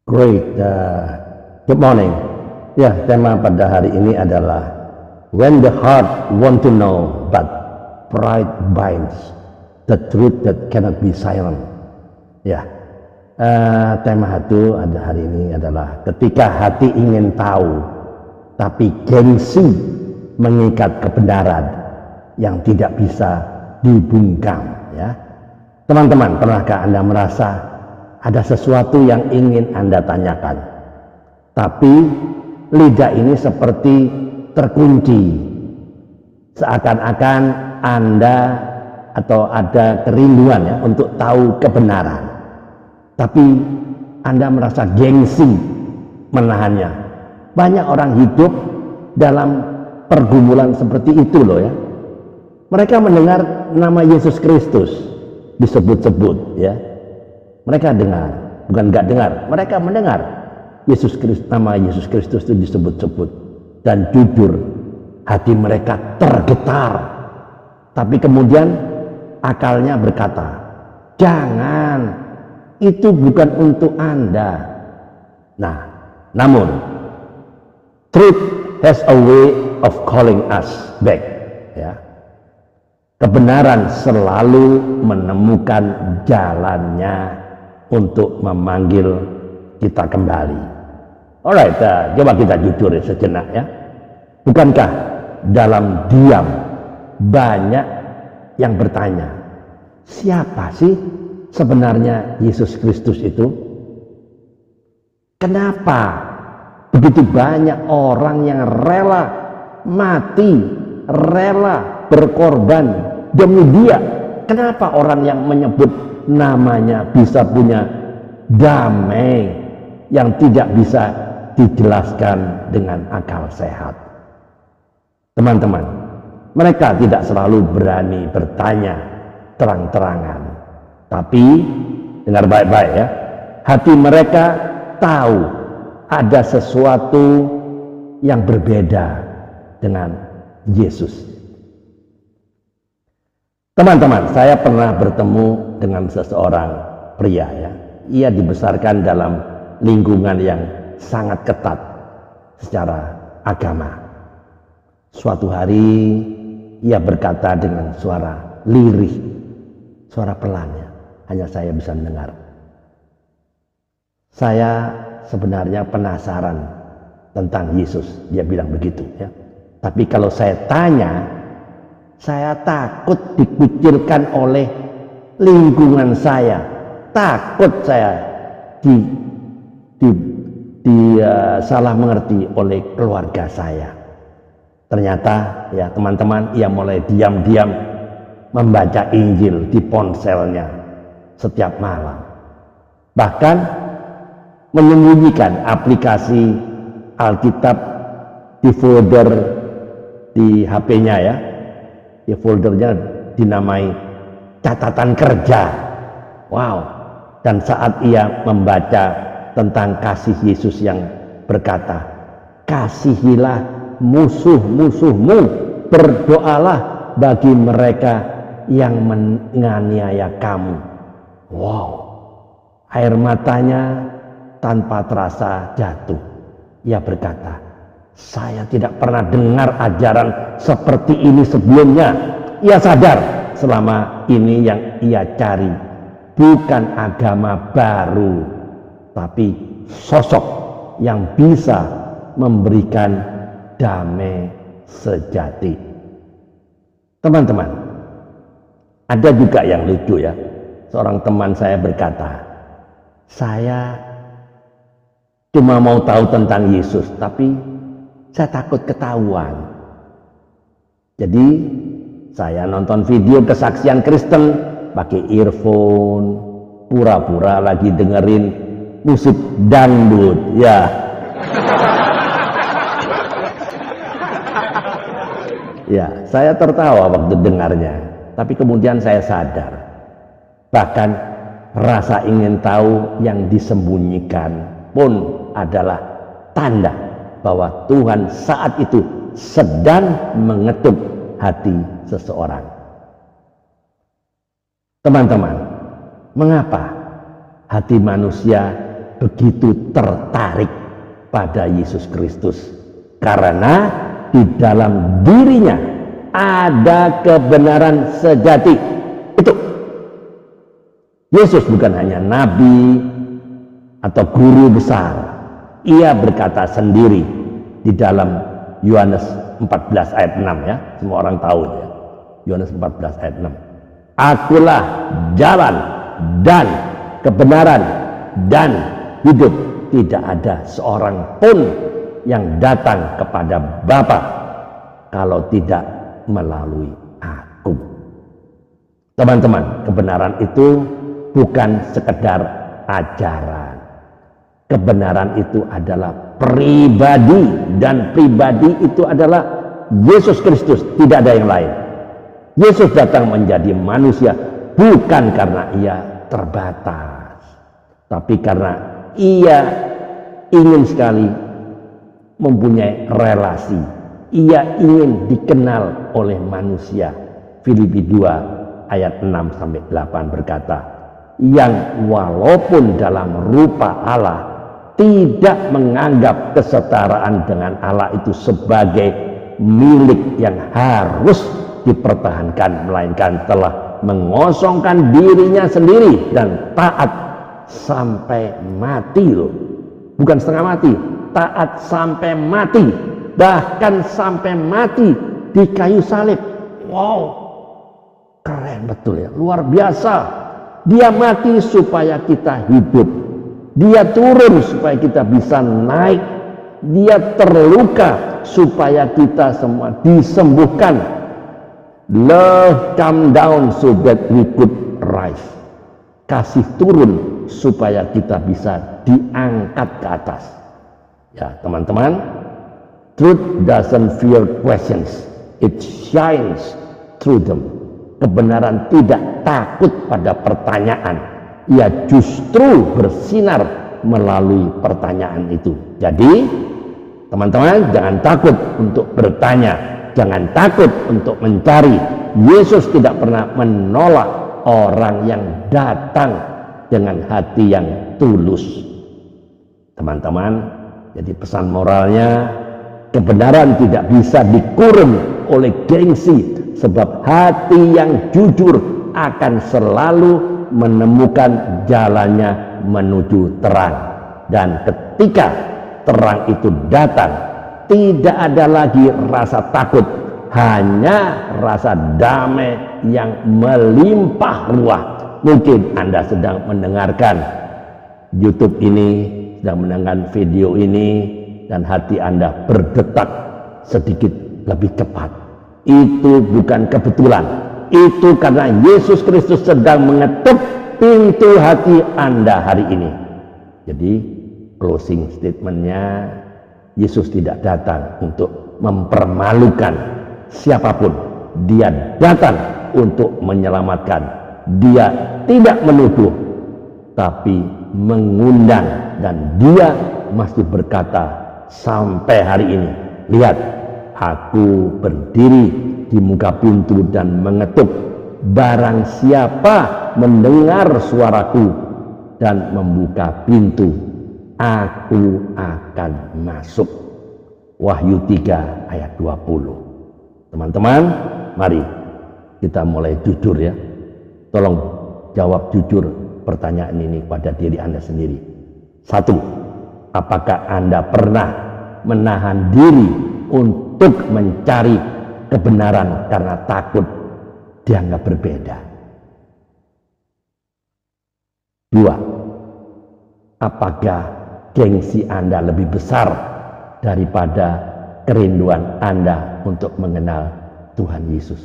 Great. Good morning. Ya, tema pada hari ini adalah When the heart want to know, but pride binds the truth that cannot be silent. Ya, tema itu ada hari ini adalah ketika hati ingin tahu, tapi gengsi mengikat kebenaran yang tidak bisa dibungkam. Ya, teman-teman, pernahkah Anda merasa ada sesuatu yang ingin Anda tanyakan, tapi lidah ini seperti terkunci, seakan-akan Anda atau ada kerinduan ya untuk tahu kebenaran, tapi Anda merasa gengsi menahannya. Banyak orang hidup dalam pergumulan seperti itu loh ya. Mereka mendengar nama Yesus Kristus disebut-sebut ya. Mereka dengar, bukan nggak dengar, mereka mendengar nama Yesus Kristus itu disebut-sebut, dan jujur hati mereka tergetar. Tapi kemudian akalnya berkata, jangan, itu bukan untuk Anda. Nah, namun truth has a way of calling us back. Ya. Kebenaran selalu menemukan jalannya untuk memanggil kita kembali. Alright, coba kita jujur sejenak ya. Bukankah dalam diam banyak yang bertanya, siapa sih sebenarnya Yesus Kristus itu? Kenapa begitu banyak orang yang rela mati, rela berkorban demi dia? Kenapa orang yang menyebut namanya bisa punya damai yang tidak bisa dijelaskan dengan akal sehat? Teman-teman, mereka tidak selalu berani bertanya terang-terangan, tapi dengar baik-baik ya, hati mereka tahu ada sesuatu yang berbeda dengan Yesus. Teman-teman, saya pernah bertemu dengan seseorang pria ya. Ia dibesarkan dalam lingkungan yang sangat ketat secara agama. Suatu hari ia berkata dengan suara lirih, suara pelan ya, hanya saya bisa mendengar. Saya sebenarnya penasaran tentang Yesus, dia bilang begitu ya. Tapi kalau saya tanya, saya takut dikucilkan oleh lingkungan saya, takut saya salah mengerti oleh keluarga saya. Ternyata ya teman-teman, ia mulai diam-diam membaca Injil di ponselnya setiap malam, bahkan menyembunyikan aplikasi Alkitab di folder di HP-nya ya. Di foldernya dinamai catatan kerja. Wow. Dan saat ia membaca tentang kasih Yesus yang berkata, kasihilah musuh-musuhmu, berdoalah bagi mereka yang menganiaya kamu. Wow. Air matanya tanpa terasa jatuh. Ia berkata, saya tidak pernah dengar ajaran seperti ini sebelumnya. Ia sadar selama ini yang ia cari bukan agama baru, tapi sosok yang bisa memberikan damai sejati. Teman-teman, ada juga yang lucu ya. Seorang teman saya berkata, saya cuma mau tahu tentang Yesus, tapi saya takut ketahuan. Jadi saya nonton video kesaksian Kristen pakai earphone, pura-pura lagi dengerin musik dangdut ya. Ya, saya tertawa waktu dengarnya, tapi kemudian saya sadar, bahkan rasa ingin tahu yang disembunyikan pun adalah tanda bahwa Tuhan saat itu sedang mengetuk hati seseorang. Teman-teman, mengapa hati manusia begitu tertarik pada Yesus Kristus karena di dalam dirinya ada kebenaran sejati. Itu Yesus bukan hanya nabi atau guru besar. Ia berkata sendiri di dalam Yohanes 14 ayat 6 ya. Semua orang tahu ya. Yohanes 14 ayat 6. Akulah jalan dan kebenaran dan hidup. Tidak ada seorang pun yang datang kepada Bapa kalau tidak melalui aku. Teman-teman, kebenaran itu bukan sekedar ajaran. Kebenaran itu adalah pribadi, dan pribadi itu adalah Yesus Kristus, tidak ada yang lain. Yesus datang menjadi manusia bukan karena ia terbatas, tapi karena ia ingin sekali mempunyai relasi. Ia ingin dikenal oleh manusia. Filipi 2 ayat 6 sampai 8 berkata, yang walaupun dalam rupa Allah tidak menganggap kesetaraan dengan Allah itu sebagai milik yang harus dipertahankan, melainkan telah mengosongkan dirinya sendiri dan taat sampai mati loh. Bukan setengah mati, taat sampai mati, bahkan sampai mati di kayu salib. Wow, keren betul ya, luar biasa. Dia mati supaya kita hidup. Dia turun supaya kita bisa naik. Dia terluka supaya kita semua disembuhkan. Love come down so that we could rise. Kasih turun supaya kita bisa diangkat ke atas. Ya, teman-teman, truth doesn't fear questions. It shines through them. Kebenaran tidak takut pada pertanyaan. Ia justru bersinar melalui pertanyaan itu. Jadi, teman-teman, jangan takut untuk bertanya. Jangan takut untuk mencari. Yesus tidak pernah menolak orang yang datang dengan hati yang tulus. Teman-teman, jadi pesan moralnya, kebenaran tidak bisa dikurung oleh gengsi, sebab hati yang jujur akan selalu menemukan jalannya menuju terang. Dan ketika terang itu datang, tidak ada lagi rasa takut, hanya rasa damai yang melimpah ruah. Mungkin Anda sedang mendengarkan YouTube ini, sedang mendengarkan video ini, dan hati Anda berdetak sedikit lebih cepat. Itu bukan kebetulan. Itu karena Yesus Kristus sedang mengetuk pintu hati Anda hari ini. Jadi closing statementnya, Yesus tidak datang untuk mempermalukan siapapun. Dia datang untuk menyelamatkan. Dia tidak menuduh, tapi mengundang. Dan dia masih berkata sampai hari ini, lihat, aku berdiri di muka pintu dan mengetuk. Barang siapa mendengar suaraku dan membuka pintu, aku akan masuk. Wahyu 3 ayat 20. Teman-teman, mari kita mulai jujur ya. Tolong jawab jujur pertanyaan ini pada diri Anda sendiri. 1. Apakah Anda pernah menahan diri untuk mencari kebenaran karena takut dianggap berbeda? 2. Apakah gengsi Anda lebih besar daripada kerinduan Anda untuk mengenal Tuhan Yesus?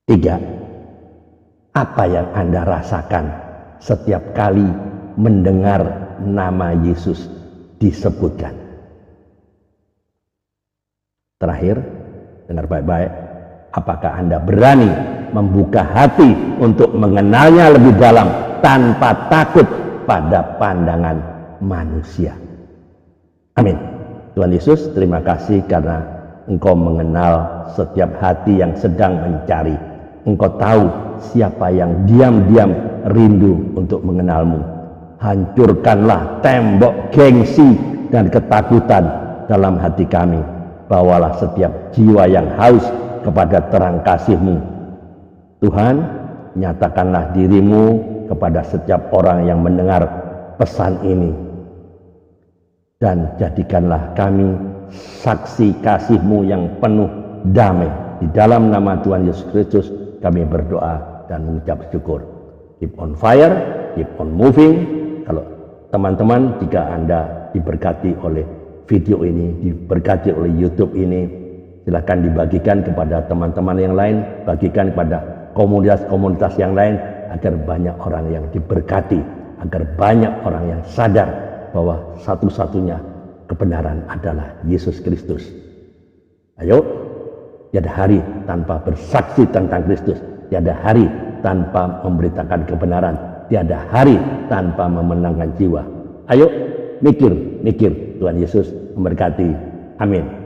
3. Apa yang Anda rasakan setiap kali mendengar nama Yesus disebutkan? Terakhir, dengar baik-baik, apakah Anda berani membuka hati untuk mengenalnya lebih dalam tanpa takut pada pandangan manusia? Amin. Tuhan Yesus, terima kasih karena Engkau mengenal setiap hati yang sedang mencari. Engkau tahu siapa yang diam-diam rindu untuk mengenalmu. Hancurkanlah tembok gengsi dan ketakutan dalam hati kami. Bawalah setiap jiwa yang haus kepada terang kasih-Mu. Tuhan, nyatakanlah diri-Mu kepada setiap orang yang mendengar pesan ini. Dan jadikanlah kami saksi kasih-Mu yang penuh damai. Di dalam nama Tuhan Yesus Kristus kami berdoa dan mengucap syukur. Keep on fire, keep on moving. Kalau teman-teman, jika Anda diberkati oleh video ini, diberkati oleh YouTube ini, silakan dibagikan kepada teman-teman yang lain, bagikan kepada komunitas-komunitas yang lain, agar banyak orang yang diberkati, agar banyak orang yang sadar bahwa satu-satunya kebenaran adalah Yesus Kristus. Ayo, tiada hari tanpa bersaksi tentang Kristus, tiada hari tanpa memberitakan kebenaran, tiada hari tanpa memenangkan jiwa. Ayo, mikir. Tuhan Yesus memberkati. Amin.